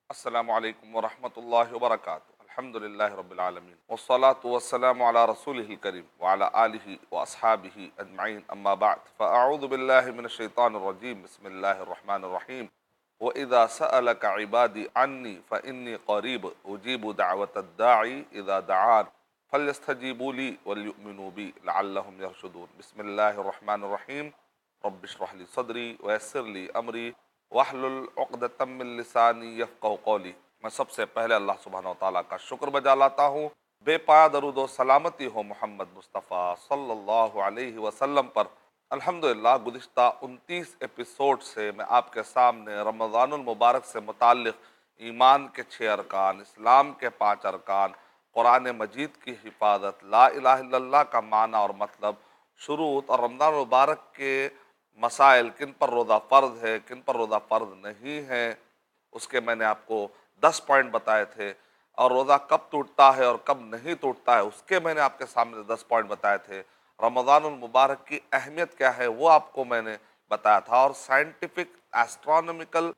السلام علیکم ورحمۃ اللہ وبرکاتہ۔ الحمد للہ رب العالمین والصلاة والسلام علی رسولہ الکریم وعلی آلہ واصحابہ اجمعین، اما بعد فاعوذ باللہ من الشیطان الرجیم، بسم اللہ الرحمن الرحیم۔ وَإِذَا سَأَلَكَ عِبَادِي عَنِّي فَإِنِّي قَرِيبٌ أُجِيبُ دَعْوَةَ الدَّاعِ إِذَا دَعَانِ فَلْيَسْتَجِيبُوا لِي وَلْيُؤْمِنُوا بِي لَعَلَّهُمْ يَرْشُدُونَ۔ بسم اللہ الرحمن الرحیم۔ رب اشرح لی صدری ویسر لی امری واحلل عقدۃ من لسانی یفقہوا قولی۔ میں سب سے پہلے اللہ سبحانہ و تعالیٰ کا شکر بجا لاتا ہوں، بے پایا درود و سلامتی ہو محمد مصطفیٰ صلی اللہ علیہ وسلم پر۔ الحمدللہ گزشتہ 29 ایپیسوڈ سے میں آپ کے سامنے رمضان المبارک سے متعلق ایمان کے 6 ارکان، اسلام کے 5 ارکان، قرآن مجید کی حفاظت، لا الہ الا اللہ کا معنی اور مطلب، شروط اور رمضان المبارک کے مسائل، کن پر روزہ فرض ہے، کن پر روزہ فرض نہیں ہے، اس کے میں نے آپ کو 10 پوائنٹ بتائے تھے، اور روزہ کب ٹوٹتا ہے اور کب نہیں ٹوٹتا ہے اس کے میں نے آپ کے سامنے 10 پوائنٹ بتائے تھے۔ رمضان المبارک کی اہمیت کیا ہے وہ آپ کو میں نے بتایا تھا، اور ایسٹرونومیکل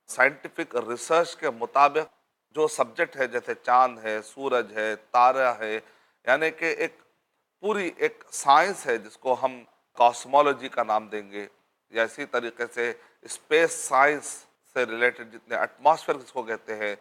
سائنٹیفک ریسرچ کے مطابق جو سبجیکٹ ہے، جیسے چاند ہے، سورج ہے، تارہ ہے، یعنی کہ ایک پوری ایک سائنس ہے جس کو ہم کاسمولوجی کا نام دیں گے، یا اسی طریقے سے اسپیس سائنس سے ریلیٹڈ جتنے ایٹماسفیئر جس کو کہتے ہیں،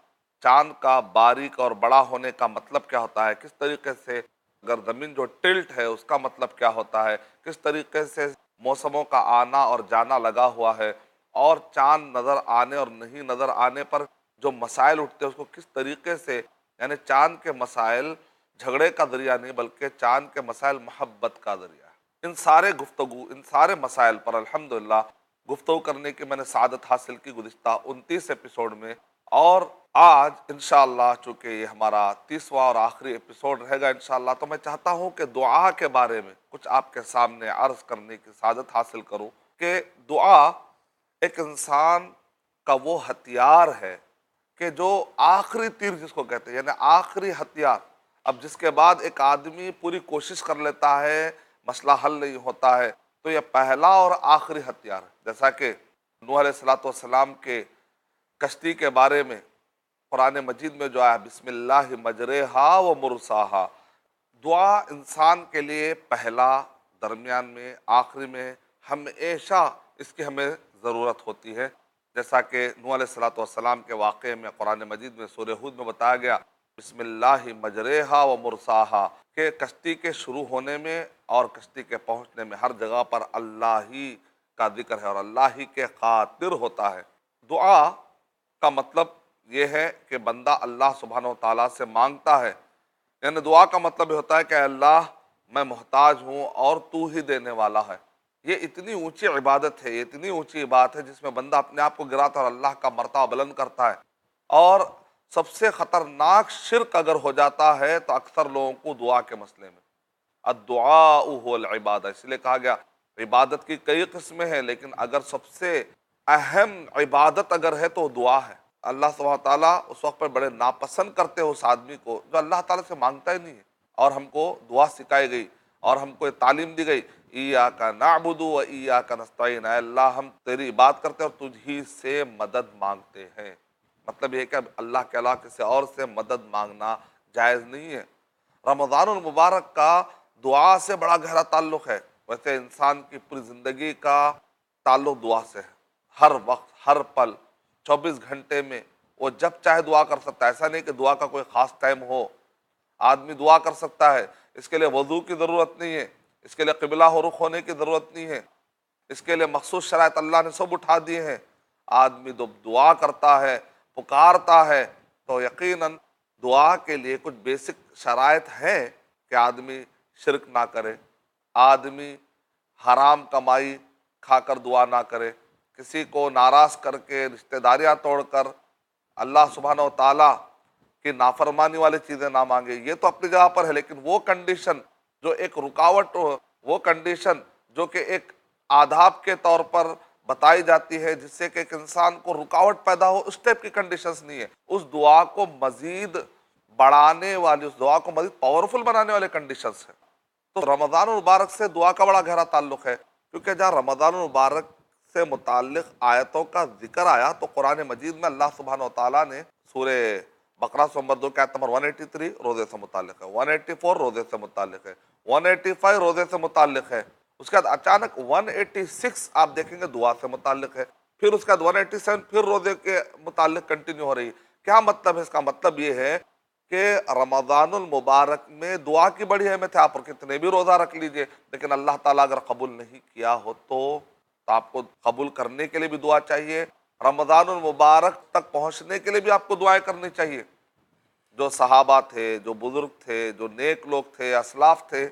چاند کا باریک اور بڑا ہونے کا مطلب کیا ہوتا ہے، کس طریقے سے اگر زمین جو ٹلٹ ہے اس کا مطلب کیا ہوتا ہے، کس طریقے سے موسموں کا آنا اور جانا لگا ہوا ہے، اور چاند نظر آنے اور نہیں نظر آنے پر جو مسائل اٹھتے ہیں اس کو کس طریقے سے، یعنی چاند کے مسائل جھگڑے کا ذریعہ نہیں بلکہ چاند کے مسائل محبت کا ذریعہ ہے۔ ان سارے مسائل پر الحمدللہ گفتگو کرنے کی میں نے سعادت حاصل کی گزشتہ 29 ایپیسوڈ میں، اور آج انشاءاللہ چونکہ یہ ہمارا 30واں اور آخری ایپیسوڈ رہے گا انشاءاللہ، تو میں چاہتا ہوں کہ دعا کے بارے میں کچھ آپ کے سامنے عرض کرنے کی سعادت حاصل کروں کہ دعا ایک انسان کا وہ ہتھیار ہے کہ جو آخری تیر جس کو کہتے ہیں، یعنی آخری ہتھیار، اب جس کے بعد ایک آدمی پوری کوشش کر لیتا ہے مسئلہ حل نہیں ہوتا ہے، تو یہ پہلا اور آخری ہتھیار ہے۔ جیسا کہ نوح علیہ السلام کے کشتی کے بارے میں قرآن مجید میں جو آیا، بسم اللہ مجریہا و مرساہا، دعا انسان کے لیے پہلا، درمیان میں، آخری میں ہمیشہ اس کی ہمیں ضرورت ہوتی ہے۔ جیسا کہ نوح علیہ السلام کے واقعے میں قرآن مجید میں سورہ ہود میں بتایا گیا، بسم اللہ مجریہا و مرساہا، کہ کشتی کے شروع ہونے میں اور کشتی کے پہنچنے میں ہر جگہ پر اللہ ہی کا ذکر ہے اور اللہ ہی کے خاطر ہوتا ہے۔ دعا کا مطلب یہ ہے کہ بندہ اللہ سبحانہ و تعالیٰ سے مانگتا ہے، یعنی دعا کا مطلب یہ ہوتا ہے کہ اللہ میں محتاج ہوں اور تو ہی دینے والا ہے۔ یہ اتنی اونچی عبادت ہے، یہ اتنی اونچی بات ہے جس میں بندہ اپنے آپ کو گراتا اور اللہ کا مرتبہ بلند کرتا ہے۔ اور سب سے خطرناک شرک اگر ہو جاتا ہے تو اکثر لوگوں کو دعا کے مسئلے میں، الدعاء هو العبادہ، اس لیے کہا گیا عبادت کی کئی قسمیں ہیں، لیکن اگر سب سے اہم عبادت اگر ہے تو دعا ہے۔ اللہ سبحانہ تعالیٰ اس وقت پر بڑے ناپسند کرتے ہیں اس آدمی کو جو اللہ تعالیٰ سے مانگتا ہی نہیں ہے۔ اور ہم کو دعا سکھائی گئی اور ہم کو تعلیم دی گئی، ایاک نعبد و ایاک نستعین، اے اللہ ہم تیری عبادت کرتے ہیں اور تجھ ہی سے مدد مانگتے ہیں۔ مطلب یہ کہ اللہ کے علاوہ کسی اور سے مدد مانگنا جائز نہیں ہے۔ رمضان المبارک کا دعا سے بڑا گہرا تعلق ہے، ویسے انسان کی پوری زندگی کا تعلق دعا سے ہے۔ ہر وقت، ہر پل، 24 گھنٹے میں وہ جب چاہے دعا کر سکتا ہے۔ ایسا نہیں کہ دعا کا کوئی خاص ٹائم ہو، آدمی دعا کر سکتا ہے، اس کے لیے وضو کی ضرورت نہیں ہے، اس کے لیے قبلہ و رخ ہونے کی ضرورت نہیں ہے، اس کے لیے مخصوص شرائط اللہ نے سب اٹھا دیے ہیں۔ آدمی جب دعا کرتا ہے، پکارتا ہے، تو یقیناً دعا کے لیے کچھ بیسک شرائط ہیں کہ آدمی شرک نہ کرے، آدمی حرام کمائی کھا کر دعا نہ کرے، کسی کو ناراض کر کے، رشتہ داریاں توڑ کر اللہ سبحانہ و تعالیٰ کی نافرمانی والی چیزیں نہ مانگے۔ یہ تو اپنی جگہ پر ہے، لیکن وہ کنڈیشن جو ایک رکاوٹ ہو، وہ کنڈیشن جو کہ ایک آداب کے طور پر بتائی جاتی ہے جس سے کہ ایک انسان کو رکاوٹ پیدا ہو، اس ٹائپ کی کنڈیشنز نہیں ہے۔ اس دعا کو مزید بڑھانے والی، اس دعا کو مزید پاورفل بنانے والے کنڈیشنز ہیں۔ تو رمضان المبارک سے دعا کا بڑا گہرا تعلق ہے، کیونکہ جہاں رمضان المبارک سے متعلق آیتوں کا ذکر آیا تو قرآن مجید میں اللہ سبحانہ و تعالیٰ نے سورہ بقرہ نمبر 2 کی آیت نمبر 183 روزے سے متعلق ہے، 184 روزے سے متعلق ہے، 185 روزے سے متعلق ہے، اس کے بعد اچانک 186 آپ دیکھیں گے دعا سے متعلق ہے، پھر اس کے بعد 187 پھر روزے کے متعلق کنٹینیو ہو رہی ہے۔ کیا مطلب ہے اس کا؟ مطلب یہ ہے کہ رمضان المبارک میں دعا کی بڑی اہمیت ہے، آپ کتنے بھی روزہ رکھ لیجئے، لیکن اللہ تعالیٰ اگر قبول نہیں کیا ہو تو آپ کو قبول کرنے کے لیے بھی دعا چاہیے، رمضان المبارک تک پہنچنے کے لیے بھی آپ کو دعائیں کرنی چاہیے۔ جو صحابہ تھے، جو بزرگ تھے، جو نیک لوگ تھے، اسلاف تھے،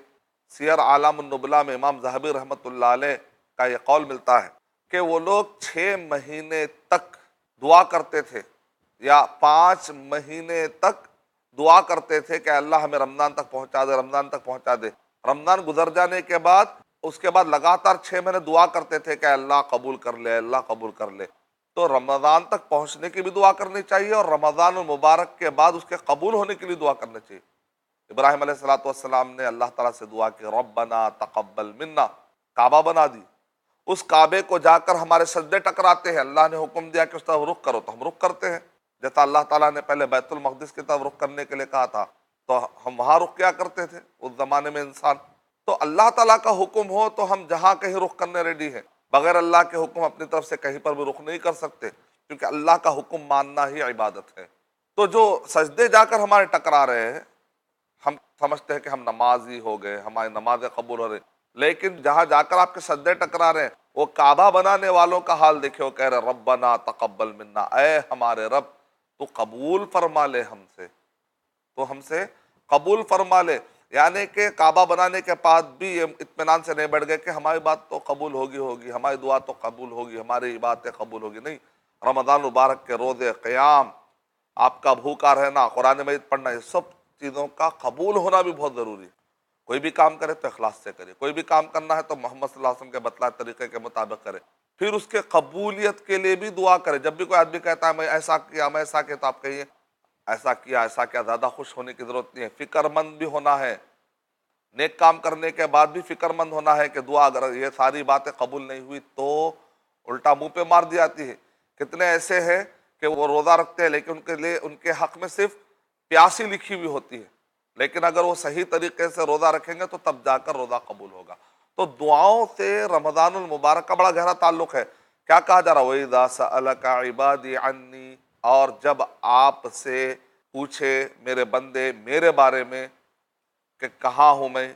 سیر عالم النبلا میں امام ذہبی رحمۃ اللہ علیہ کا یہ قول ملتا ہے کہ وہ لوگ 6 مہینے تک دعا کرتے تھے یا 5 مہینے تک دعا کرتے تھے کہ اللہ ہمیں رمضان تک پہنچا دے، رمضان تک پہنچا دے۔ رمضان گزر جانے کے بعد اس کے بعد لگاتار 6 مہینے دعا کرتے تھے کہ اللہ قبول کر لے، اللہ قبول کر لے۔ تو رمضان تک پہنچنے کی بھی دعا کرنی چاہیے اور رمضان المبارک کے بعد اس کے قبول ہونے کے لیے دعا کرنی چاہیے۔ ابراہیم علیہ السلام نے اللہ تعالیٰ سے دعا کی، ربنا تقبل منا، کعبہ بنا دی، اس کعبے کو جا کر ہمارے سجدے ٹکراتے ہیں، اللہ نے حکم دیا کہ اس طرف رخ کرو تو ہم رخ کرتے ہیں، جیسا اللہ تعالیٰ نے پہلے بیت المقدس کی طرف رخ کرنے کے لیے کہا تھا تو ہم وہاں رخ کیا کرتے تھے اس زمانے میں انسان۔ تو اللہ تعالیٰ کا حکم ہو تو ہم جہاں کہیں رخ کرنے ریڈی ہیں، بغیر اللہ کے حکم اپنی طرف سے کہیں پر بھی رخ نہیں کر سکتے، کیونکہ اللہ کا حکم ماننا ہی عبادت ہے۔ تو جو سجدے جا کر ہمارے ٹکرا رہے ہیں، ہم سمجھتے ہیں کہ ہم نمازی ہو گئے، ہماری نمازیں قبول ہو رہی، لیکن جہاں جا کر آپ کے سجدے ٹکرا رہے ہیں وہ کعبہ بنانے والوں کا حال دیکھیں، وہ کہہ رہے ربنا تقبل منا، اے ہمارے رب تو قبول فرما لے ہم سے، تو ہم سے قبول فرما لے۔ یعنی کہ کعبہ بنانے کے بعد بھی یہ اطمینان سے نہیں بیٹھ گئے کہ ہماری بات تو قبول ہوگی، ہماری دعا تو قبول ہوگی، ہماری باتیں قبول ہوگی، نہیں، رمضان مبارک کے روزے، قیام، آپ کا بھوکا رہنا، قرآن مجید پڑھنا، یہ سب چیزوں کا قبول ہونا بھی بہت ضروری ہے۔ کوئی بھی کام کرے تو اخلاص سے کرے، کوئی بھی کام کرنا ہے تو محمد صلی اللہ علیہ وسلم کے بتلائے طریقے کے مطابق کرے، پھر اس کے قبولیت کے لیے بھی دعا کرے۔ جب بھی کوئی آدمی کہتا ہے میں ایسا کیا، میں ایسا کیا، تو آپ کہیے ایسا کیا، زیادہ خوش ہونے کی ضرورت نہیں ہے، فکر مند بھی ہونا ہے، نیک کام کرنے کے بعد بھی فکر مند ہونا ہے کہ دعا اگر یہ ساری باتیں قبول نہیں ہوئی تو الٹا منہ پہ مار دی جاتی ہے۔ کتنے ایسے ہیں کہ وہ روزہ رکھتے ہیں لیکن ان کے لیے ان کے حق میں صرف پیاسی لکھی ہوئی ہوتی ہے، لیکن اگر وہ صحیح طریقے سے روزہ رکھیں گے تو تب جا کر روزہ قبول ہوگا۔ تو دعاؤں سے رمضان المبارک کا بڑا گہرا تعلق ہے۔ کیا کہا جا رہا ہے؟ وَإِذَا سَأَلَكَ عِبَادِي عَنِّي، اور جب آپ سے پوچھے میرے بندے میرے بارے میں کہ کہاں ہوں میں،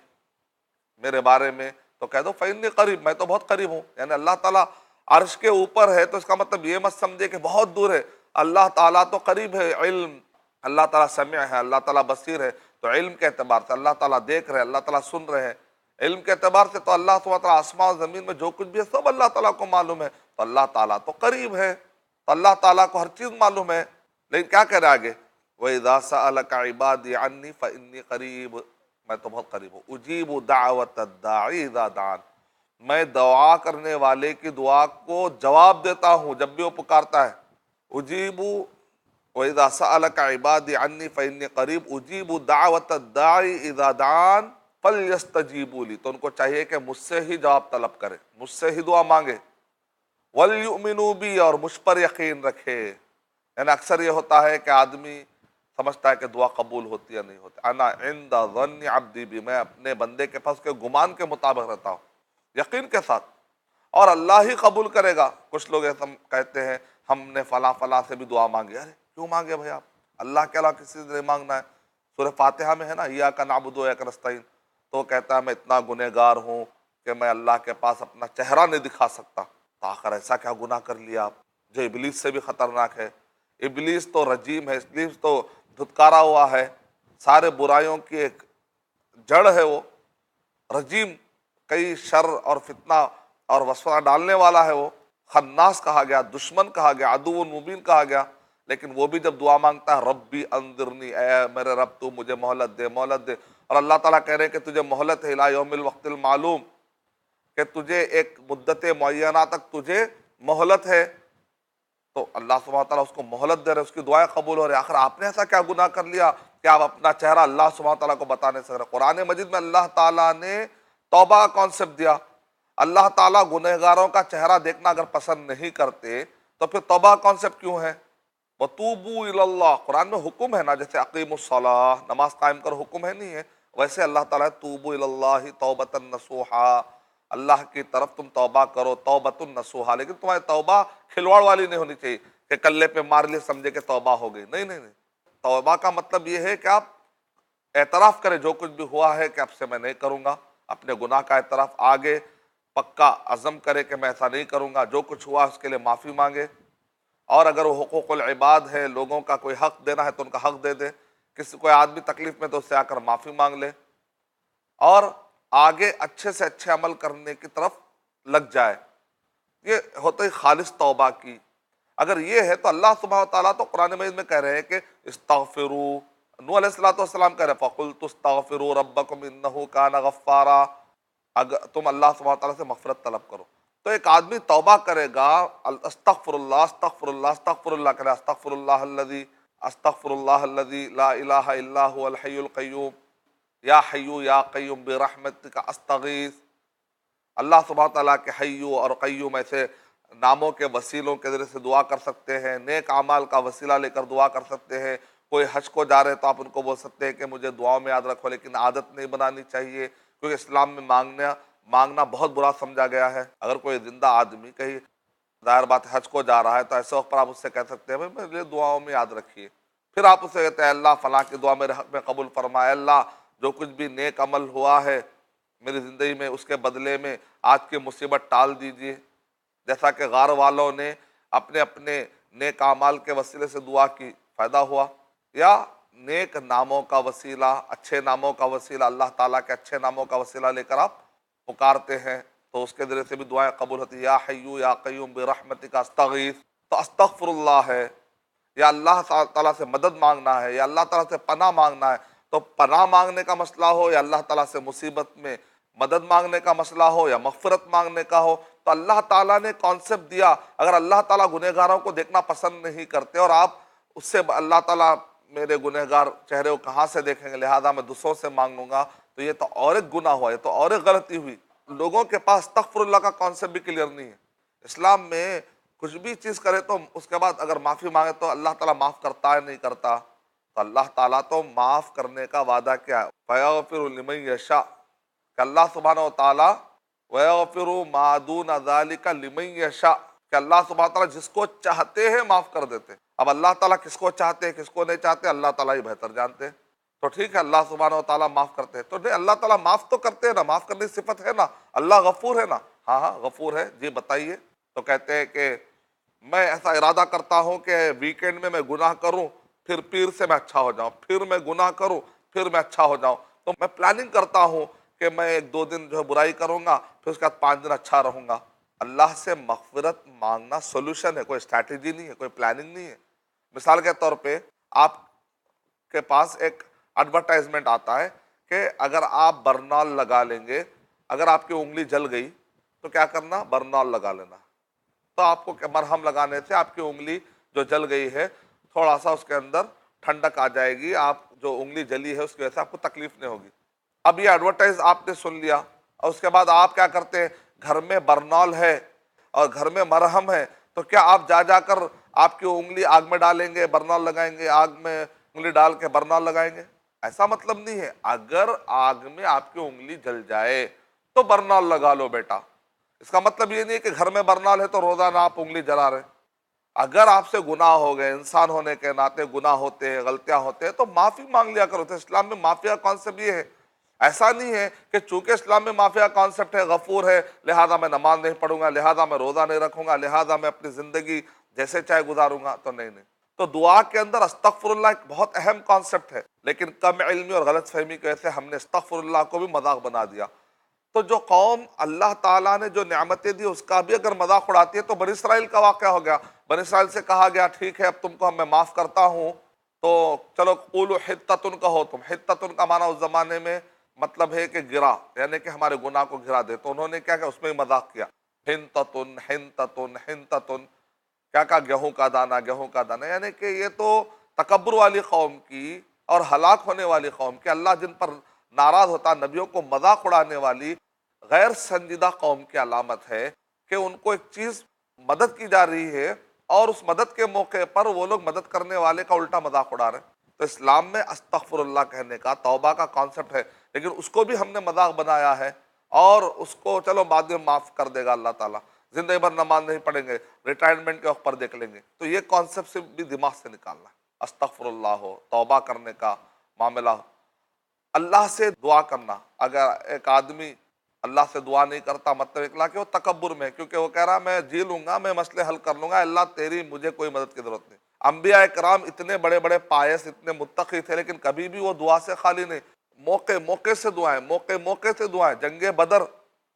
میرے بارے میں، تو کہہ دو فَإِنِّي قریب، میں تو بہت قریب ہوں۔ یعنی اللہ تعالیٰ عرش کے اوپر ہے تو اس کا مطلب یہ مت سمجھے کہ بہت دور ہے، اللہ تعالیٰ تو قریب ہے۔ علم، اللہ تعالیٰ سمع ہے، اللہ تعالیٰ بصیر ہے، تو علم کے اعتبار سے اللہ تعالیٰ دیکھ رہے ہیں، اللہ تعالیٰ سن رہے ہیں، علم کے اعتبار سے تو اللہ سبحانہ وتعالیٰ آسمان و زمین میں جو کچھ بھی ہے سب اللہ تعالیٰ کو معلوم ہے، تو اللہ تعالیٰ تو قریب ہے، تو اللہ تعالیٰ کو ہر چیز معلوم ہے۔ لیکن کیا کہہ رہے آگے؟ وَإِذَا سَأَلَكَ عِبَادِي عَنِّي فَإِنِّي قَرِيبٌ، میں تو بہت قریب ہوں۔ اجیب دعوت الداعی اذا دعان، میں دعا کرنے والے کی دعا کو جواب دیتا ہوں جب بھی وہ پکارتا ہے۔ اجیب وَإِذَا سَأَلَكَ عِبَادِي عَنِّي فَإِنِّي قَرِيبٌ اجیب دعوت الداعی اذا دعان فَلْيَسْتَجِيبُوا لِي، تو ان کو چاہیے کہ مجھ سے ہی جواب طلب کرے، مجھ سے ہی دعا مانگے۔ وَلْيُؤْمِنُوا بِي، اور مجھ پر یقین رکھے۔ یعنی اکثر یہ ہوتا ہے کہ آدمی سمجھتا ہے کہ دعا قبول ہوتی یا نہیں ہوتی۔ انا عند ظن عبدی بی، میں اپنے بندے کے پاس کے گمان کے مطابق رہتا ہوں، یقین کے ساتھ، اور اللہ ہی قبول کرے گا۔ کچھ لوگ ایسا کہتے ہیں ہم نے فلاں فلاں سے بھی دعا مانگی، ارے کیوں مانگے بھائی آپ؟ اللہ کے علاوہ کسی سے نہیں مانگنا ہے۔ سورہ فاتحہ میں ہے نا ایاک نعبد و ایاک نستعین، تو کہتا ہے میں اتنا گنہگار ہوں کہ میں اللہ کے پاس اپنا چہرہ نہیں دکھا سکتا۔ تو آخر ایسا کیا گناہ کر لیا آپ جو ابلیس سے بھی خطرناک ہے؟ ابلیس تو رجیم ہے، ابلیس تو دھتکارا ہوا ہے، سارے برائیوں کی ایک جڑ ہے، وہ رجیم، کئی شر اور فتنہ اور وسوسہ ڈالنے والا ہے، وہ خناس کہا گیا، دشمن کہا گیا، عدو مبین کہا گیا۔ لیکن وہ بھی جب دعا مانگتا ہے ربی انظرنی، اے میرے رب تو مجھے مہلت دے، مہلت دے، اور اللہ تعالیٰ کہہ رہے ہیں کہ تجھے مہلت ہے الی یوم الوقت المعلوم، کہ تجھے ایک مدت معینہ تک تجھے مہلت ہے، تو اللہ سبحانہ وتعالیٰ اس کو مہلت دے رہے، اس کی دعائیں قبول ہو رہے۔ آخر آپ نے ایسا کیا گناہ کر لیا کہ آپ اپنا چہرہ اللہ سبحانہ وتعالیٰ کو بتا نہیں سک رہے؟ قرآن مجید میں اللہ تعالیٰ نے توبہ کا کانسیپٹ دیا، اللہ تعالیٰ گنہگاروں کا چہرہ دیکھنا اگر پسند نہیں کرتے تو پھر توبہ کانسیپٹ کیوں ہے؟ وَتُوبُوا إِلَى اللَّهِ، قرآن میں حکم ہے نا، جیسے اقیموا الصلاۃ، نماز قائم کرو حکم ہے نہیں ہے، ویسے اللہ تعالیٰ توبوا إِلَى اللَّهِ توبۃ نصوحا، اللہ کی طرف تم توبہ کرو توبۃ نصوحا، لیکن تمہاری توبہ کھلواڑ والی نہیں ہونی چاہیے کہ کلے پہ مار لیے سمجھے کہ توبہ ہو گئی، نہیں نہیں نہیں۔ توبہ کا مطلب یہ ہے کہ آپ اعتراف کریں جو کچھ بھی ہوا ہے کہ اب سے میں نہیں کروں گا، اپنے گناہ کا اعتراف، آگے پکا عزم کرے کہ میں ایسا نہیں کروں گا، جو کچھ ہوا اس کے لیے معافی مانگے، اور اگر وہ حقوق العباد ہے، لوگوں کا کوئی حق دینا ہے تو ان کا حق دے دے، کسی کوئی آدمی تکلیف میں تو اس سے آ کر معافی مانگ لے، اور آگے اچھے سے اچھے عمل کرنے کی طرف لگ جائے۔ یہ ہوتا ہے خالص توبہ کی۔ اگر یہ ہے تو اللہ سبحانہ وتعالیٰ تو قرآن مجید میں کہہ رہے ہیں کہ استغفروا، نوح علیہ السلام کہہ رہے ہیں فَقُلْتُ اسْتَغْفِرُوا رَبَّكُمْ إِنَّهُ كَانَ غَفَّارًا، اگر تم اللہ سبحانہ وتعالیٰ سے مغفرت طلب کرو۔ تو ایک آدمی توبہ کرے گا، استغفر اللہ استغفر اللہ استغفر اللہ کرے، استغفر اللہ الذی لا الہ الا هو الحی القیوم، یا حیو یا قیوم برحمتک استغیث۔ اللہ سبحانہ تعالیٰ کے حیو اور قیوم ایسے ناموں کے وسیلوں کے ذریعے سے دعا کر سکتے ہیں، نیک اعمال کا وسیلہ لے کر دعا کر سکتے ہیں۔ کوئی حج کو جا رہے تو آپ ان کو بول سکتے ہیں کہ مجھے دعاؤں میں یاد رکھو، لیکن عادت نہیں بنانی چاہیے، کیونکہ اسلام میں مانگنا بہت برا سمجھا گیا ہے۔ اگر کوئی زندہ آدمی کہیں ظاہر بات حج کو جا رہا ہے تو ایسے وقت پر آپ اس سے کہہ سکتے ہیں بھائی میرے دعاؤں میں یاد رکھیے، پھر آپ اسے کہتے ہیں اللہ فلاں کی دعا میرے حق میں قبول فرمائے، اللہ جو کچھ بھی نیک عمل ہوا ہے میری زندگی میں اس کے بدلے میں آج کی مصیبت ٹال دیجیے، جیسا کہ غار والوں نے اپنے اپنے نیک اعمال کے وسیلے سے دعا کی، فائدہ ہوا۔ یا نیک ناموں کا وسیلہ، اچھے ناموں کا وسیلہ، اللہ تعالیٰ کے اچھے ناموں کا وسیلہ لے کر آپ پکارتے ہیں تو اس کے ذریعے سے بھی دعائیں قبول ہوتی ہیں۔ یا حیو یا قیوم برحمتک استغیث، تو استغفر اللہ ہے، یا اللہ تعالیٰ سے مدد مانگنا ہے، یا اللہ تعالیٰ سے پناہ مانگنا ہے۔ تو پناہ مانگنے کا مسئلہ ہو یا اللہ تعالیٰ سے مصیبت میں مدد مانگنے کا مسئلہ ہو یا مغفرت مانگنے کا ہو، تو اللہ تعالیٰ نے کانسیپٹ دیا۔ اگر اللہ تعالیٰ گنہگاروں کو دیکھنا پسند نہیں کرتے اور آپ اس سے اللہ تعالیٰ میرے گنہگار چہرے کو کہاں سے دیکھیں گے، لہذا میں دوسروں سے مانگوں گا، تو یہ تو اور ایک گناہ ہوا، یہ تو اور ایک غلطی ہوئی۔ لوگوں کے پاس استغفر اللہ کا کانسیپٹ بھی کلیئر نہیں ہے۔ اسلام میں کچھ بھی چیز کرے تو اس کے بعد اگر معافی مانگے تو اللہ تعالیٰ معاف کرتا ہے نہیں کرتا؟ تو اللہ تعالیٰ تو معاف کرنے کا وعدہ کیا ہے، فَيَغْفِرُ لِمَن يَشَاءُ، کہ اللہ سبحانہ و تعالیٰ وَيَغْفِرُ مَا دُونَ ذَلِكَ لِمَن يَشَاءُ، کہ اللہ سبحانہ تعالیٰ جس کو چاہتے ہیں معاف کر دیتے ہیں۔ اب اللہ تعالیٰ کس کو چاہتے ہیں کس کو نہیں چاہتے اللہ تعالیٰ ہی بہتر جانتے ہیں۔ تو ٹھیک ہے اللہ سبحانہ و تعالیٰ معاف کرتے ہیں، تو نہیں اللہ تعالیٰ معاف تو کرتے ہیں نا، معاف کرنے کی صفت ہے نا، اللہ غفور ہے نا، ہاں ہاں غفور ہے، جی بتائیے۔ تو کہتے ہیں کہ میں ایسا ارادہ کرتا ہوں کہ ویکینڈ میں گناہ کروں پھر پیر سے میں اچھا ہو جاؤں، پھر میں گناہ کروں پھر میں اچھا ہو جاؤں، تو میں پلاننگ کرتا ہوں کہ میں 1-2 دن جو ہے برائی کروں گا پھر اس کے بعد 5 دن اچھا رہوں گا۔ اللہ سے مغفرت مانگنا سولوشن ہے، کوئی اسٹریٹجی نہیں ہے، کوئی پلاننگ نہیں ہے۔ مثال کے طور پہ آپ کے پاس ایک ایڈورٹائزمنٹ آتا ہے کہ اگر آپ برنال لگا لیں گے، اگر آپ کی انگلی جل گئی تو کیا کرنا، برنال لگا لینا، تو آپ کو مرہم لگانے سے آپ کی انگلی جو جل گئی ہے تھوڑا سا اس کے اندر ٹھنڈک آ جائے گی، آپ جو انگلی جلی ہے اس کی وجہ سے آپ کو تکلیف نہیں ہوگی۔ اب یہ ایڈورٹائز آپ نے سن لیا اور اس کے بعد آپ کیا کرتے ہیں، گھر میں برنال ہے اور گھر میں مرہم ہے، تو کیا آپ جا کر آپ کی انگلی آگ میں ڈالیں گے برنال لگائیں گے، آگ میں انگلی ڈال کے برنال لگائیں گے؟ ایسا مطلب نہیں ہے۔ اگر آگ میں آپ کی انگلی جل جائے تو برنال لگا لو بیٹا، اس کا مطلب یہ نہیں ہے کہ گھر میں برنال ہے تو روزانہ آپ انگلی جلا رہے۔ اگر آپ سے گناہ ہو گئے، انسان ہونے کے ناطے گناہ ہوتے ہیں، غلطیاں ہوتے ہیں، تو معافی مانگ لیا کرو۔ تو اسلام میں معافی کا کانسیپٹ یہ ہے، ایسا نہیں ہے کہ چونکہ اسلام میں معافی کا کانسیپٹ ہے، غفور ہے، لہذا میں نماز نہیں پڑھوں گا، لہذا میں روزہ نہیں رکھوں گا، لہذا میں اپنی زندگی جیسے چاہے گزاروں گا، تو نہیں۔ تو دعا کے اندر استغفر اللہ ایک بہت اہم کانسیپٹ ہے، لیکن کم علمی اور غلط فہمی کی وجہ سے ہم نے استغفر اللہ کو بھی مذاق بنا دیا۔ تو جو قوم اللہ تعالیٰ نے جو نعمتیں دی اس کا بھی اگر مذاق اڑاتی ہے تو بنی اسرائیل کا واقعہ ہو گیا۔ بنی اسرائیل سے کہا گیا ٹھیک ہے اب تم کو میں معاف کرتا ہوں، تو چلو قولوا حطۃ کہو تم۔ حطۃ کا معنی اس زمانے میں مطلب ہے کہ گرا، یعنی کہ ہمارے گناہ کو گرا دے، تو انہوں نے کیا کہ اس میں مذاق کیا، حنطۃ حنطۃ حنطۃ، کیا کہا، گیہوں کا دانہ گیہوں کا دانہ، یعنی کہ یہ تو تکبر والی قوم کی اور ہلاک ہونے والی قوم کی، اللہ جن پر ناراض ہوتا، نبیوں کو مذاق اڑانے والی غیر سنجیدہ قوم کی علامت ہے کہ ان کو ایک چیز مدد کی جا رہی ہے اور اس مدد کے موقع پر وہ لوگ مدد کرنے والے کا الٹا مذاق اڑا رہے ہیں۔ تو اسلام میں استغفر اللہ کہنے کا، توبہ کا کانسیپٹ ہے، لیکن اس کو بھی ہم نے مذاق بنایا ہے، اور اس کو چلو بعد میں معاف کر دے گا اللہ تعالیٰ، زندگی بھر نماز نہیں پڑھیں گے، ریٹائرمنٹ کے وقت پر دیکھ لیں گے۔ تو یہ کانسیپٹ سے بھی دماغ سے نکالنا ہے۔ استغفر اللہ ہو، توبہ کرنے کا معاملہ ہو، اللہ سے دعا کرنا۔ اگر ایک آدمی اللہ سے دعا نہیں کرتا، مطلب اکلا کہ وہ تکبر میں، کیونکہ وہ کہہ رہا میں جی لوں گا، میں مسئلے حل کر لوں گا، اللہ تیری مجھے کوئی مدد کی ضرورت نہیں۔ انبیاء کرام اتنے بڑے بڑے پائس، اتنے متقی تھے، لیکن کبھی بھی وہ دعا سے خالی نہیں، موقع موقع سے دعائیں، موقع موقع سے دعائیں۔ جنگ بدر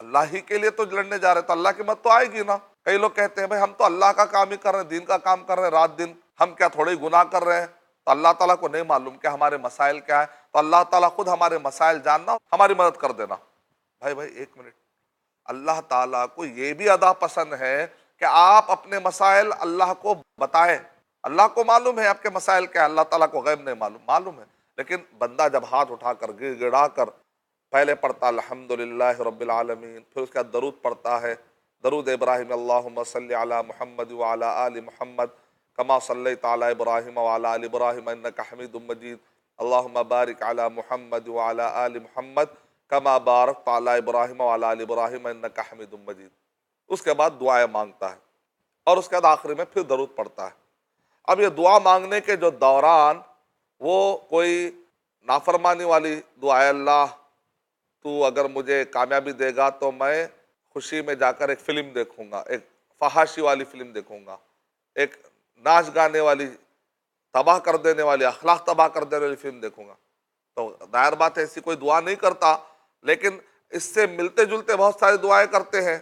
اللہ ہی کے لیے تو لڑنے جا رہے، تو اللہ کی مدد تو آئے گی نا۔ کئی لوگ کہتے ہیں بھائی ہم تو اللہ کا کام ہی کر رہے ہیں، دین کا کام کر رہے ہیں رات دن، ہم کیا تھوڑے ہی گناہ کر رہے ہیں؟ تو اللہ تعالیٰ کو نہیں معلوم کہ ہمارے مسائل کیا ہے؟ تو اللہ تعالیٰ خود ہمارے مسائل جاننا، ہماری مدد کر دینا۔ بھائی ایک منٹ، اللہ تعالیٰ کو یہ بھی ادا پسند ہے کہ آپ اپنے مسائل اللہ کو بتائیں۔ اللہ کو معلوم ہے آپ کے مسائل کیا ہے، اللہ تعالیٰ کو غیب نہیں معلوم، معلوم ہے۔ لیکن بندہ جب ہاتھ اٹھا کر گڑ گڑا کر پہلے پڑھتا الحمدللہ رب العالمین، پھر اس کا درود پڑھتا ہے، درود ابراہیم، اللہم صلی علی محمد وعلی آل محمد کما صلیت علی ابراہیم وعلی آل ابراہیم انک حمید مجید، اللہم بارک علی محمد وعلی آل محمد کما بارکت علی ابراہیم وعلی آل ابراہیم انک حمید مجید۔ اس کے بعد دعائیں مانگتا ہے، اور اس کے بعد آخری میں پھر درود پڑھتا ہے۔ اب یہ دعا مانگنے کے جو دوران وہ کوئی نافرمانی والی دعا ہے، اللہ تو اگر مجھے کامیابی دے گا تو میں خوشی میں جا کر ایک فلم دیکھوں گا، ایک فحاشی والی فلم دیکھوں گا، ایک ناچ گانے والی، تباہ کر دینے والی، اخلاق تباہ کر دینے والی فلم دیکھوں گا، تو ظاہر بات ہے ایسی کوئی دعا نہیں کرتا، لیکن اس سے ملتے جلتے بہت ساری دعائیں کرتے ہیں،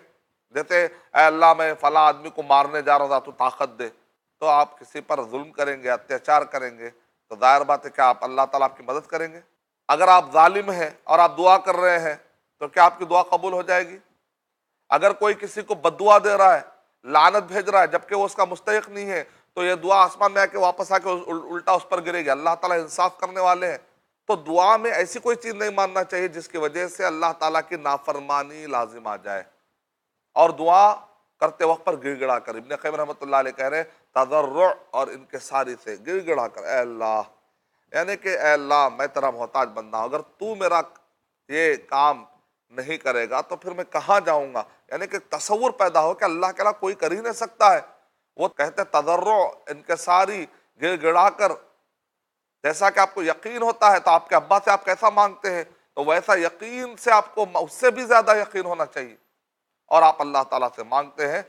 جیسے اے اللہ میں فلاں آدمی کو مارنے جا رہا تھا تو طاقت دے۔ تو آپ کسی پر ظلم کریں گے، اتیاچار کریں گے، تو ظاہر بات ہے کہ آپ اللہ تعالیٰ آپ کی مدد کریں گے؟ اگر آپ ظالم ہیں اور آپ دعا کر رہے ہیں تو کیا آپ کی دعا قبول ہو جائے گی؟ اگر کوئی کسی کو بد دعا دے رہا ہے، لعنت بھیج رہا ہے جبکہ وہ اس کا مستحق نہیں ہے، تو یہ دعا آسمان میں آ کے واپس آ کے الٹا اس پر گرے گی۔ اللہ تعالیٰ انصاف کرنے والے ہیں۔ تو دعا میں ایسی کوئی چیز نہیں ماننا چاہیے جس کی وجہ سے اللہ تعالیٰ کی نافرمانی لازم آ جائے، اور دعا کرتے وقت پر گڑ گڑا کر۔ ابن قیم رحمۃ اللہ علیہ کہہ رہے ہیں تضرع اور انکساری سے گڑ گڑا کر، اے اللہ، یعنی کہ اے اللہ میں تیرا محتاج بندہ ہوں، اگر تو میرا یہ کام نہیں کرے گا تو پھر میں کہاں جاؤں گا؟ یعنی کہ تصور پیدا ہو کہ اللہ کے علاوہ کوئی کر ہی نہیں سکتا ہے۔ وہ کہتے تضرع، انکساری، گڑ گڑا کر، جیسا کہ آپ کو یقین ہوتا ہے تو آپ کے ابا سے آپ کیسا مانگتے ہیں، تو ویسا یقین سے آپ کو اس سے بھی زیادہ یقین ہونا چاہیے، اور آپ اللہ تعالیٰ سے مانگتے ہیں۔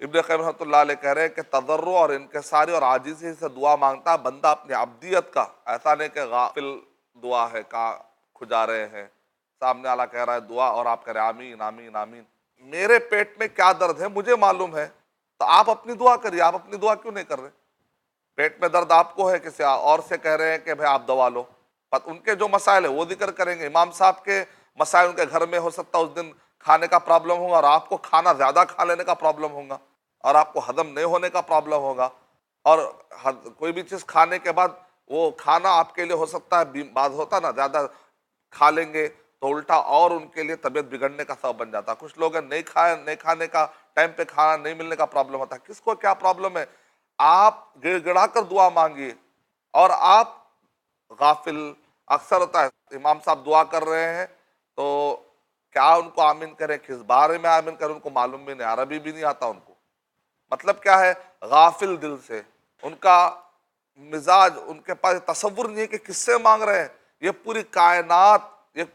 ابن قیم رحمۃ اللہ علیہ کہہ رہے ہیں کہ تضرع اور انکساری اور عاجزی سے دعا مانگتا ہے بندہ اپنی عبدیت کا، ایسا نہیں کہ غافل دعا ہے، کھجا رہے ہیں، سامنے والا کہہ رہا ہے دعا اور آپ کہہ رہے ہیں آمین آمین آمین۔ میرے پیٹ میں کیا درد ہے مجھے معلوم ہے، تو آپ اپنی دعا کریے، آپ اپنی دعا کیوں نہیں کر رہے؟ پیٹ میں درد آپ کو ہے، کسی اور سے کہہ رہے ہیں کہ بھائی آپ دوا لو، ان کے جو مسائل ہے وہ ذکر کریں گے۔ امام صاحب کے مسائل، ان کے گھر میں ہو سکتا ہے اس دن کھانے کا پرابلم ہوگا، اور آپ کو کھانا زیادہ کھا لینے کا پرابلم ہوگا، اور آپ کو ہضم نہیں ہونے کا پرابلم ہوگا، اور کوئی بھی چیز کھانے کے بعد وہ کھانا آپ کے لیے ہو سکتا ہے بعض ہوتا نا زیادہ کھا لیں گے تو الٹا اور ان کے لیے طبیعت بگڑنے کا سبب بن جاتا ہے۔ کچھ لوگ نہیں کھانے کا، ٹائم پہ کھانا نہیں ملنے کا پرابلم ہوتا ہے۔ کس کو کیا پرابلم ہے؟ آپ گڑ گڑا کر دعا مانگیے، اور آپ غافل، اکثر ہوتا ہے امام صاحب دعا کر رہے ہیں تو کیا ان کو آمین کریں، کس بارے میں آمین کریں، ان کو معلوم بھی نہیں، عربی بھی نہیں آتا ان کو، مطلب کیا ہے؟ غافل دل سے، ان کا مزاج، ان کے پاس تصور نہیں ہے کہ کس سے مانگ رہے ہیں۔ یہ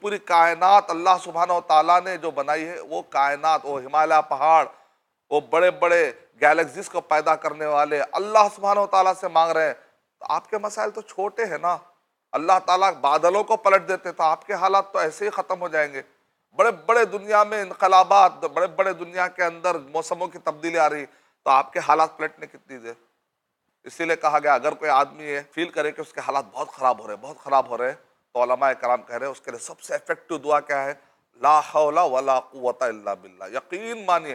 پوری کائنات اللہ سبحانہ و تعالیٰ نے جو بنائی ہے، وہ کائنات، وہ ہمالیہ پہاڑ، وہ بڑے بڑے گیلیکسیز کو پیدا کرنے والے اللہ سبحانہ و تعالیٰ سے مانگ رہے ہیں، تو آپ کے مسائل تو چھوٹے ہیں نا۔ اللہ تعالیٰ بادلوں کو پلٹ دیتے تو آپ کے حالات تو ایسے ہی ختم ہو جائیں گے۔ بڑے بڑے دنیا میں انقلابات، بڑے بڑے دنیا کے اندر موسموں کی تبدیلی آ رہی، تو آپ کے حالات پلٹنے کتنی دیر؟ اسی لیے کہا گیا اگر کوئی آدمی یہ فیل کرے کہ اس کے حالات بہت خراب ہو رہے ہیں، تو علماء کرام کہہ رہے ہیں اس کے لیے سب سے ایفیکٹو دعا کیا ہے؟ لا حول ولا قوت الا باللہ۔ یقین مانیے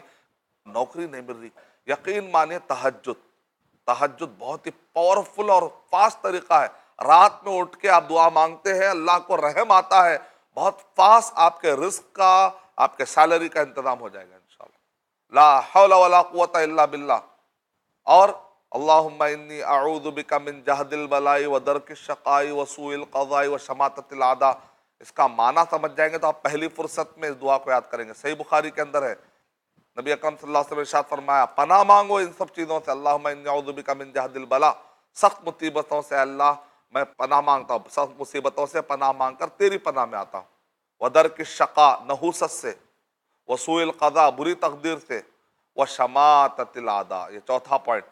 نوکری نہیں مل رہی، یقین مانیے تہجد بہت ہی پاورفل اور فاسٹ طریقہ ہے۔ رات میں اٹھ کے آپ دعا مانگتے ہیں، اللہ کو رحم آتا ہے، بہت فاسٹ آپ کے رزق کا آپ کے سیلری کا انتظام ہو جائے گا انشاءاللہ۔ لا حول ولا قوت الا باللہ۔ اور اللہم انی اعوذ بک من جہد البلاء و درک الشقاء و سوء القضاء و شماتۃ الاعداء۔ اس کا معنی سمجھ جائیں گے تو آپ پہلی فرصت میں اس دعا کو یاد کریں گے۔ صحیح بخاری کے اندر ہے، نبی اکرم صلی اللہ علیہ وسلم نے ارشاد فرمایا پناہ مانگو ان سب چیزوں سے، اللہم انی اعوذ بک من جہد البلاء، سخت مصیبتوں سے اللہ میں پناہ مانگتا ہوں، سخت مصیبتوں سے پناہ مانگ کر تیری پناہ میں آتا ہوں، ودرک الشقاء نحوست سے، وسوء القضاء بری تقدیر سے، وشماتۃ الاعداء یہ چوتھا پوائنٹ،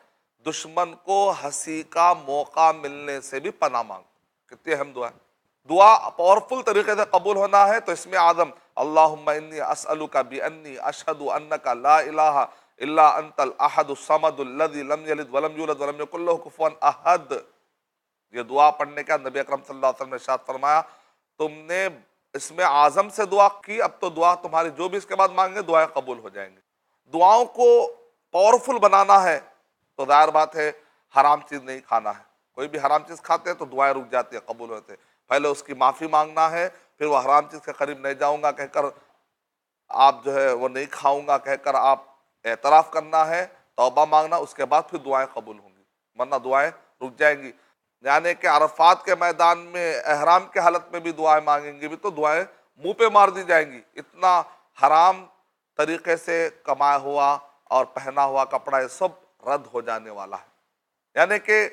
دشمن کو ہنسی کا موقع ملنے سے بھی پناہ مانگ۔ کتنی اہم دعا ہے۔ دعا پاورفل طریقے سے قبول ہونا ہے تو اسم اعظم اللہم انی اسألک بانی اشہد انک لا الہ الا انت الاحد الصمد الذی لم یلد ولم یولد ولم یکن لہ کفوا احد، یہ دعا پڑھنے کا نبی اکرم صلی اللہ علیہ وسلم نے ارشاد فرمایا تم نے اسم اعظم سے دعا کی، اب تو دعا تمہاری جو بھی اس کے بعد مانگے دعائیں قبول ہو جائیں گی۔ دعاؤں کو پاورفل بنانا ہے تو ظاہر بات ہے حرام چیز نہیں کھانا ہے۔ کوئی بھی حرام چیز کھاتے ہیں تو دعائیں رک جاتی ہیں، قبول ہوتے ہیں۔ پہلے اس کی معافی مانگنا ہے، پھر وہ حرام چیز کے قریب نہیں جاؤں گا کہہ کر آپ جو ہے وہ نہیں کھاؤں گا کہہ کر آپ اعتراف کرنا ہے، توبہ مانگنا، اس کے بعد پھر دعائیں قبول ہوں گی، ورنہ دعائیں رک جائیں گی۔ یعنی کہ عرفات کے میدان میں احرام کے حالت میں بھی دعائیں مانگیں گے بھی تو دعائیں منہ پہ مار دی جائیں گی۔ اتنا حرام طریقے سے کمایا ہوا اور پہنا ہوا کپڑا یہ سب رد ہو جانے والا ہے۔ یعنی کہ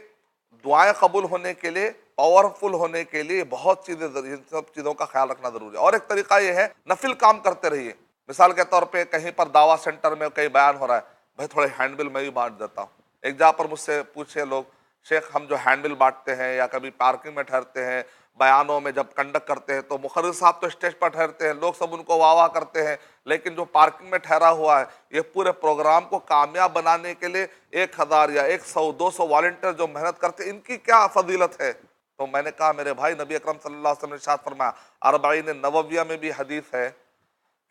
دعائیں قبول ہونے کے لیے، پاورفل ہونے کے لیے بہت چیزیں، ان سب چیزوں کا خیال رکھنا ضروری ہے۔ اور ایک طریقہ یہ ہے نفل کام کرتے رہیے۔ مثال کے طور پہ کہیں پر دعویٰ سینٹر میں کہیں بیان ہو رہا ہے، بھائی تھوڑے ہینڈ بل میں بھی بانٹ دیتا ہوں۔ ایک جگہ پر مجھ سے پوچھے لوگ، شیخ ہم جو ہینڈ بل بانٹتے ہیں یا کبھی پارکنگ میں ٹھہرتے ہیں، بیانوں میں جب کنڈکٹ کرتے ہیں تو مخرج صاحب تو اسٹیج پر ٹھہرتے ہیں، لوگ سب ان کو واہ واہ کرتے ہیں، لیکن جو پارکنگ میں ٹھہرا ہوا ہے یہ پورے پروگرام کو کامیاب بنانے کے لیے 1000 یا 100 200 والنٹیئر جو محنت کرتے ہیں، ان کی کیا فضیلت ہے؟ تو میں نے کہا میرے بھائی نبی اکرم صلی اللہ علیہ وسلم نے ارشاد فرمایا، 40 نوویہ میں بھی حدیث ہے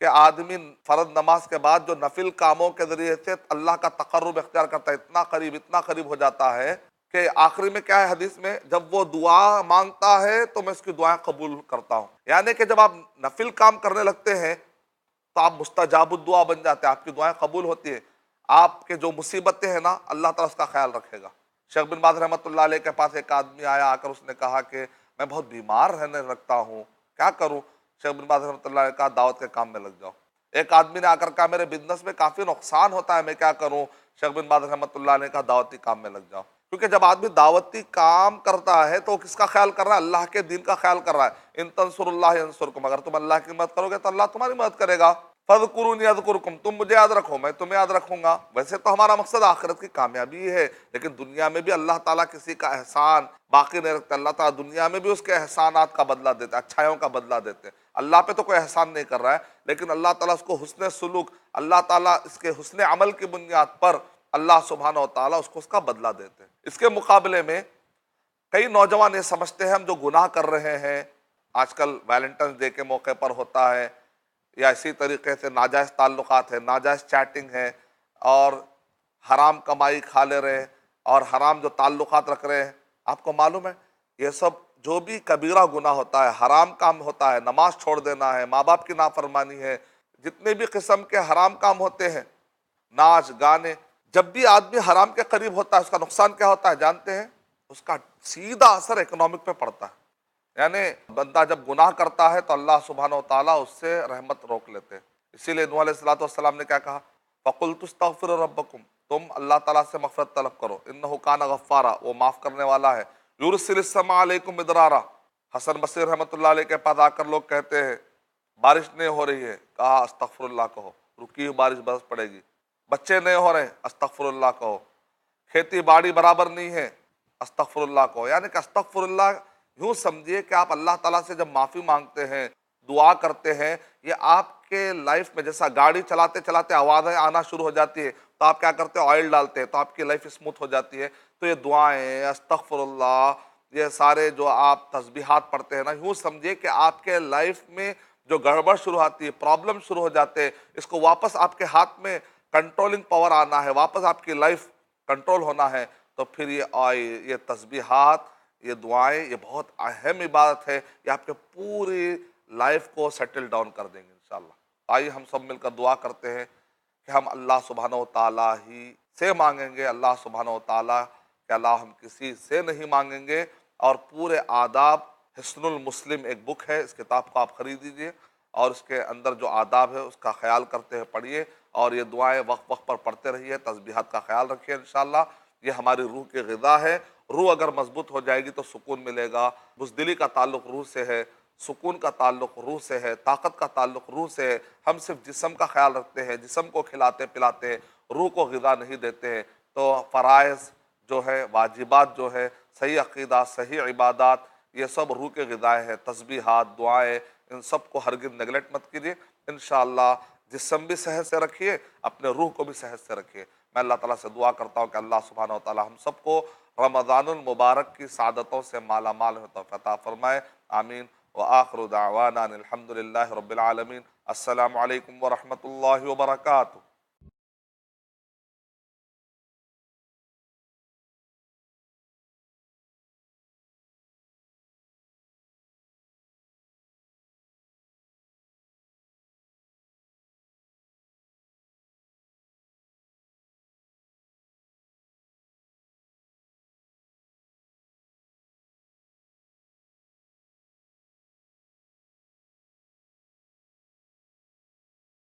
کہ آدمی فرض نماز کے بعد جو نفل کاموں کے ذریعے سے اللہ کا تقرب اختیار کرتا ہے، اتنا قریب ہو جاتا ہے کہ آخری میں کیا ہے حدیث میں، جب وہ دعا مانگتا ہے تو میں اس کی دعائیں قبول کرتا ہوں۔ یعنی کہ جب آپ نفل کام کرنے لگتے ہیں تو آپ مستجاب الدعا بن جاتے ہیں، آپ کی دعائیں قبول ہوتی ہیں، آپ کے جو مصیبتیں ہیں نا اللہ تعالیٰ اس کا خیال رکھے گا۔ شیخ بن باز رحمۃ اللہ علیہ کے پاس ایک آدمی آیا، آ کر اس نے کہا کہ میں بہت بیمار رہنے لگتا ہوں، کیا کروں؟ شیخ بن باز رحمۃ اللہ نے کہا دعوت کے کام میں لگ جاؤ۔ ایک آدمی نے آ کر کہا میرے بزنس میں کافی نقصان ہوتا ہے، میں کیا کروں؟ شیخ بن باز رحمۃ اللہ نے کہا دعوتی کام میں لگ جاؤ، کیونکہ جب آدمی دعوتی کام کرتا ہے تو کس کا خیال کر رہا ہے؟ اللہ کے دین کا خیال کر رہا ہے۔ ان تنصر اللہ ینصرکم، اگر تم اللہ کی مدد کرو گے تو اللہ تمہاری مدد کرے گا۔ فاذکرونی اذکرکم، تم مجھے یاد رکھو میں تمہیں یاد رکھوں گا۔ ویسے تو ہمارا مقصد آخرت کی کامیابی ہے، لیکن دنیا میں بھی اللہ تعالیٰ کسی کا احسان باقی نہیں رکھتا۔ اللہ تعالیٰ دنیا میں بھی اس کے احسانات کا بدلہ دیتے، اچھائیوں کا بدلہ دیتے۔ اللہ پہ تو کوئی احسان نہیں کر رہا ہے، لیکن اللہ تعالیٰ اس کو حسن سلوک، اللہ تعالیٰ اس کے حسن عمل کی بنیاد پر اللہ سبحانہ و تعالیٰ اس کو اس کا بدلہ دیتے ہیں۔ اس کے مقابلے میں کئی نوجوان یہ سمجھتے ہیں ہم جو گناہ کر رہے ہیں، آج کل ویلنٹائنس ڈے کے موقع پر ہوتا ہے، یا اسی طریقے سے ناجائز تعلقات ہیں، ناجائز چیٹنگ ہے، اور حرام کمائی کھا لے رہے ہیں، اور حرام جو تعلقات رکھ رہے ہیں۔ آپ کو معلوم ہے یہ سب جو بھی کبیرہ گناہ ہوتا ہے، حرام کام ہوتا ہے، نماز چھوڑ دینا ہے، ماں باپ کی نافرمانی ہے، جتنے بھی قسم کے حرام کام ہوتے ہیں، ناچ گانے، جب بھی آدمی حرام کے قریب ہوتا ہے اس کا نقصان کیا ہوتا ہے جانتے ہیں؟ اس کا سیدھا اثر اکنامک پہ پڑتا ہے۔ یعنی بندہ جب گناہ کرتا ہے تو اللہ سبحانہ و تعالیٰ اس سے رحمت روک لیتے ہیں۔ اسی لیے نوح علیہ السلام نے کیا کہا؟ فَقُلْتُ اسْتَغْفِرُوا رَبَّكُمْ، تم اللہ تعالیٰ سے مغفرت طلب کرو، إِنَّهُ كَانَ غَفَّارًا، وہ معاف کرنے والا ہے۔ يُرْسِلِ السَّمَاءَ عَلَيْكُمْ مِدْرَارًا، حسن بصری رحمۃ اللہ علیہ کے پاس آ کر لوگ کہتے ہیں بارش نہیں ہو رہی ہے، کہا استغفر اللہ کہو، رکی ہوئی بارش برس پڑے گی۔ بچے نہیں ہو رہے، استغفر اللہ کہو۔ کھیتی باڑی برابر نہیں ہے، استغفر اللہ کہو۔ یعنی کہ استغفر اللہ یوں سمجھیے کہ آپ اللہ تعالیٰ سے جب معافی مانگتے ہیں، دعا کرتے ہیں، یہ آپ کے لائف میں جیسا گاڑی چلاتے چلاتے آوازیں آنا شروع ہو جاتی ہے تو آپ کیا کرتے ہیں؟ آئل ڈالتے ہیں تو آپ کی لائف اسموتھ ہو جاتی ہے۔ تو یہ دعائیں، استغفر اللہ، یہ سارے جو آپ تسبیحات پڑھتے ہیں نا، یوں سمجھیے کہ آپ کے لائف میں جو گڑبڑ شروع ہوتی ہے، پرابلم شروع ہو جاتے ہیں، اس کو واپس آپ کے ہاتھ میں کنٹرولنگ پاور آنا ہے، واپس آپ کی لائف کنٹرول ہونا ہے، تو پھر یہ تسبیحات، یہ دعائیں، یہ بہت اہم عبادت ہے، یہ آپ کے پوری لائف کو سیٹل ڈاؤن کر دیں گے انشاءاللہ۔ آئیے ہم سب مل کر دعا کرتے ہیں کہ ہم اللہ سبحانہ و تعالیٰ ہی سے مانگیں گے، اللہ سبحانہ و تعالیٰ کہ اللہ ہم کسی سے نہیں مانگیں گے، اور پورے آداب حسن المسلم ایک بک ہے، اس کتاب کو آپ خرید لیجئے اور اس کے اندر جو آداب ہے اس کا خیال کرتے ہوئے پڑھیے، اور یہ دعائیں وقت وقت پر پڑھتے رہیے، تسبیحات کا خیال رکھیے انشاءاللہ۔ یہ ہماری روح کی غذا ہے، روح اگر مضبوط ہو جائے گی تو سکون ملے گا۔ بزدلی کا تعلق روح سے ہے، سکون کا تعلق روح سے ہے، طاقت کا تعلق روح سے ہے۔ ہم صرف جسم کا خیال رکھتے ہیں، جسم کو کھلاتے پلاتے ہیں، روح کو غذا نہیں دیتے ہیں، تو فرائض جو ہے، واجبات جو ہے، صحیح عقیدہ، صحیح عبادات، یہ سب روح کے غذائیں ہیں۔ تسبیحات، دعائیں، ان سب کو ہرگز نیگلیکٹ مت کیجیے انشاءاللہ۔ جسم بھی صحت سے رکھیے، اپنے روح کو بھی صحت سے رکھیے۔ میں اللہ تعالیٰ سے دعا کرتا ہوں کہ اللہ سبحانہ و تعالیٰ ہم سب کو رمضان المبارک کی سعادتوں سے مالا مال توفیق عطا فرمائے، آمین۔ وآخر دعوانا ان الحمد للہ رب العالمین۔ السلام علیکم ورحمۃ اللہ وبرکاتہ۔